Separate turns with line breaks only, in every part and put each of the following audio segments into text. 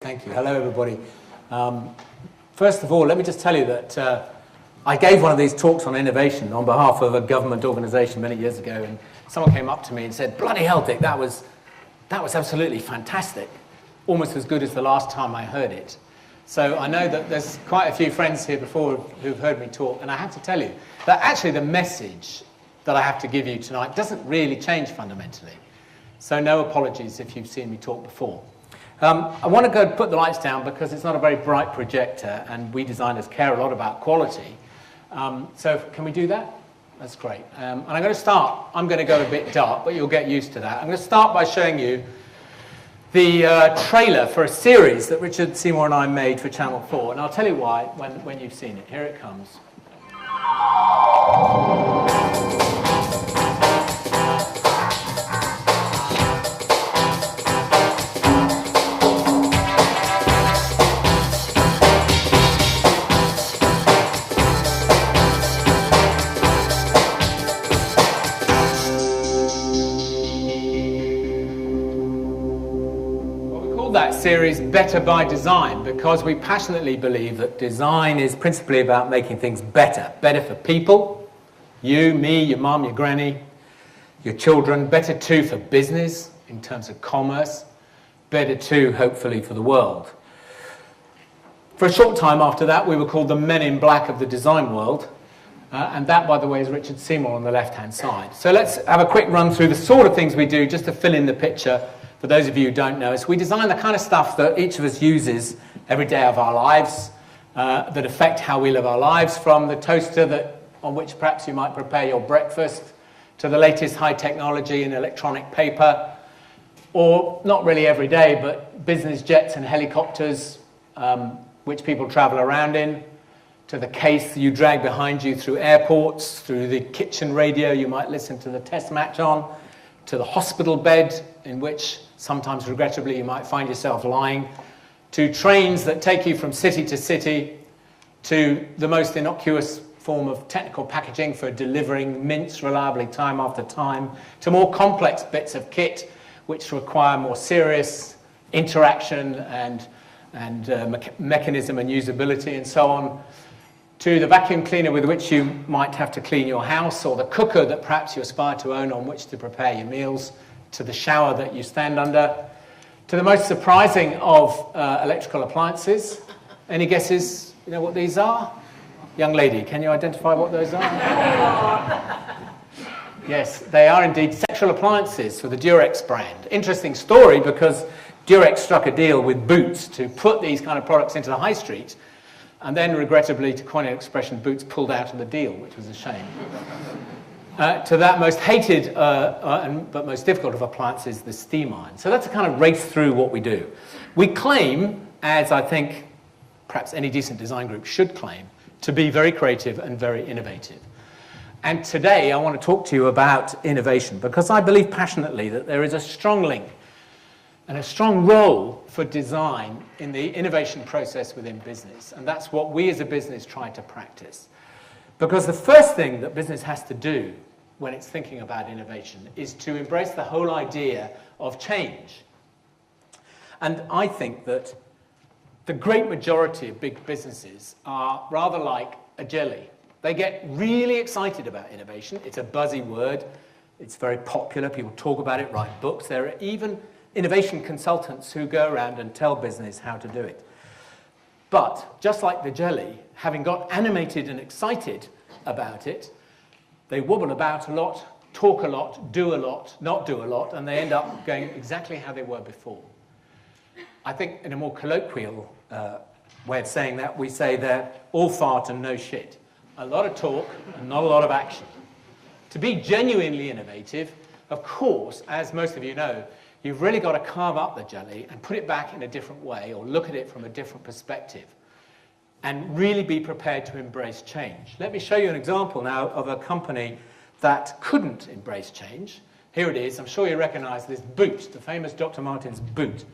Thank you. Hello, everybody. First of all, let me just tell you that I gave one of these talks on innovation on behalf of a government organisation many years ago, and someone came up to me and said, "Bloody hell, Dick, that was absolutely fantastic, almost as good as the last time I heard it." So I know that there's quite a few friends here before who've heard me talk, and I have to tell you that actually the message that I have to give you tonight doesn't really change fundamentally. So no apologies if you've seen me talk before. I want to go put the lights down because it's not a very bright projector, and we designers care a lot about quality. So can we do that? That's great. And I'm going to go a bit dark, but you'll get used to that. I'm going to start by showing you the trailer for a series that Richard Seymour and I made for Channel 4, and I'll tell you why when you've seen it. Here it comes. That series Better by Design, because we passionately believe that design is principally about making things better for people, you, me, your mum, your granny, your children, better too for business in terms of commerce, better too hopefully for the world. For a short time after that we were called the Men in Black of the design world, and that, by the way, is Richard Seymour on the left hand side. So let's have a quick run through the sort of things we do just to fill in the picture. For those of you who don't know us, we design the kind of stuff that each of us uses every day of our lives, that affect how we live our lives, from the toaster on which perhaps you might prepare your breakfast, to the latest high technology in electronic paper, or not really every day, but business jets and helicopters, which people travel around in, to the case you drag behind you through airports, through the kitchen radio you might listen to the test match on, to the hospital bed in which sometimes regrettably you might find yourself lying, to trains that take you from city to city, to the most innocuous form of technical packaging for delivering mints reliably time after time, to more complex bits of kit which require more serious interaction and mechanism and usability and so on, to the vacuum cleaner with which you might have to clean your house, or the cooker that perhaps you aspire to own on which to prepare your meals, to the shower that you stand under, to the most surprising of electrical appliances. Any guesses? You know what these are? Young lady, can you identify what those are? Yes, they are indeed sexual appliances for the Durex brand. Interesting story, because Durex struck a deal with Boots to put these kind of products into the high street, and then, regrettably, to coin an expression, Boots pulled out of the deal, which was a shame. To that most hated but most difficult of appliances, the steam iron. So that's a kind of race through what we do. We claim, as I think perhaps any decent design group should claim, to be very creative and very innovative. And today I want to talk to you about innovation, because I believe passionately that there is a strong link and a strong role for design in the innovation process within business. And that's what we as a business try to practice. Because the first thing that business has to do when it's thinking about innovation is to embrace the whole idea of change. And I think that the great majority of big businesses are rather like a jelly. They get really excited about innovation. It's a buzzy word. It's very popular. People talk about it, write books. There are even innovation consultants who go around and tell business how to do it. But just like the jelly, having got animated and excited about it, they wobble about a lot, talk a lot, do a lot, not do a lot, and they end up going exactly how they were before. I think in a more colloquial way of saying that, we say they're all fart and no shit. A lot of talk and not a lot of action. To be genuinely innovative, of course, as most of you know, you've really got to carve up the jelly and put it back in a different way, or look at it from a different perspective, and really be prepared to embrace change. Let me show you an example now of a company that couldn't embrace change. Here it is. I'm sure you recognize this boot, the famous Dr. Martens boot.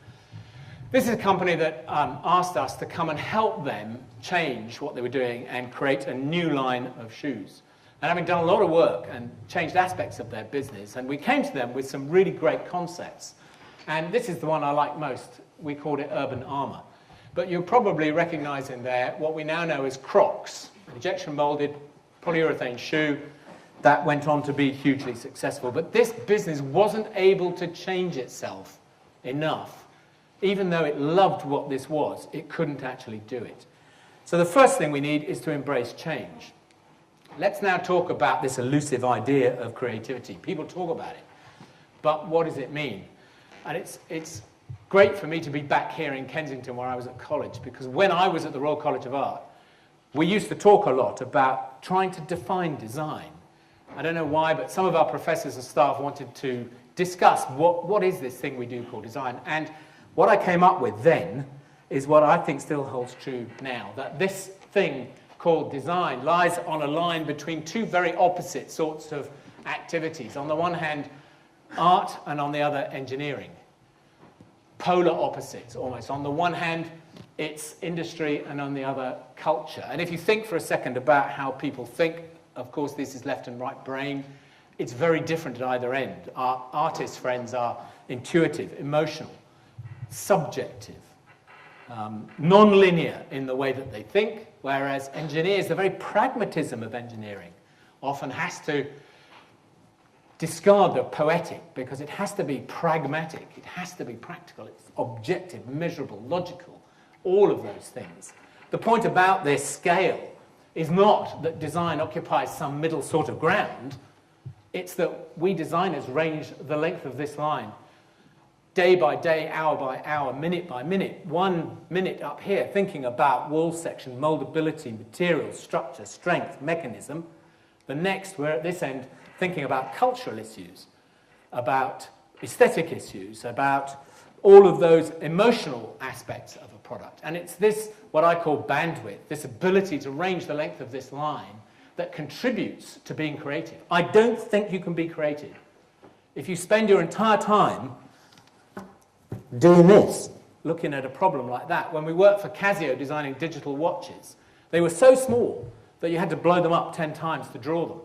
This is a company that asked us to come and help them change what they were doing and create a new line of shoes. And having done a lot of work and changed aspects of their business, and we came to them with some really great concepts. And this is the one I like most, we called it urban armour. But you'll probably recognise in there what we now know as Crocs, injection moulded polyurethane shoe that went on to be hugely successful. But this business wasn't able to change itself enough. Even though it loved what this was, it couldn't actually do it. So the first thing we need is to embrace change. Let's now talk about this elusive idea of creativity. People talk about it, but what does it mean? And it's great for me to be back here in Kensington where I was at college, because when I was at the Royal College of Art, we used to talk a lot about trying to define design. I don't know why, but some of our professors and staff wanted to discuss what is this thing we do called design. And what I came up with then is what I think still holds true now, that this thing called design lies on a line between two very opposite sorts of activities. On the one hand, art, and on the other, engineering. Polar opposites, almost. On the one hand, it's industry, and on the other, culture. And if you think for a second about how people think, of course, this is left and right brain, it's very different at either end. Our artist friends are intuitive, emotional, subjective, non-linear in the way that they think, whereas engineers, the very pragmatism of engineering often has to discard the poetic, because it has to be pragmatic, it has to be practical, it's objective, measurable, logical, all of those things. The point about this scale is not that design occupies some middle sort of ground, it's that we designers range the length of this line day by day, hour by hour, minute by minute. 1 minute up here thinking about wall section, moldability, material, structure, strength, mechanism. The next, we're at this end thinking about cultural issues, about aesthetic issues, about all of those emotional aspects of a product. And it's this, what I call bandwidth, this ability to range the length of this line that contributes to being creative. I don't think you can be creative if you spend your entire time doing this, looking at a problem like that. When we worked for Casio designing digital watches, they were so small that you had to blow them up 10 times to draw them.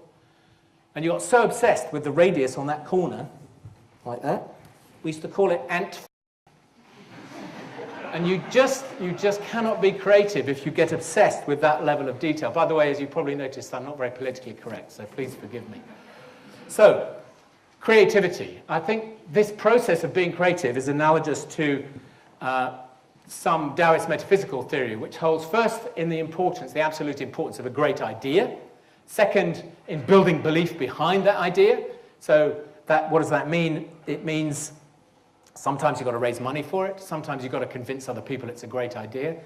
And you got so obsessed with the radius on that corner, like that, we used to call it ant. And you just cannot be creative if you get obsessed with that level of detail. By the way, as you probably noticed, I'm not very politically correct, so please forgive me. So, creativity. I think this process of being creative is analogous to some Taoist metaphysical theory, which holds first in the importance, the absolute importance of a great idea. Second, in building belief behind that idea. So what does that mean? It means sometimes you've got to raise money for it. Sometimes you've got to convince other people it's a great idea.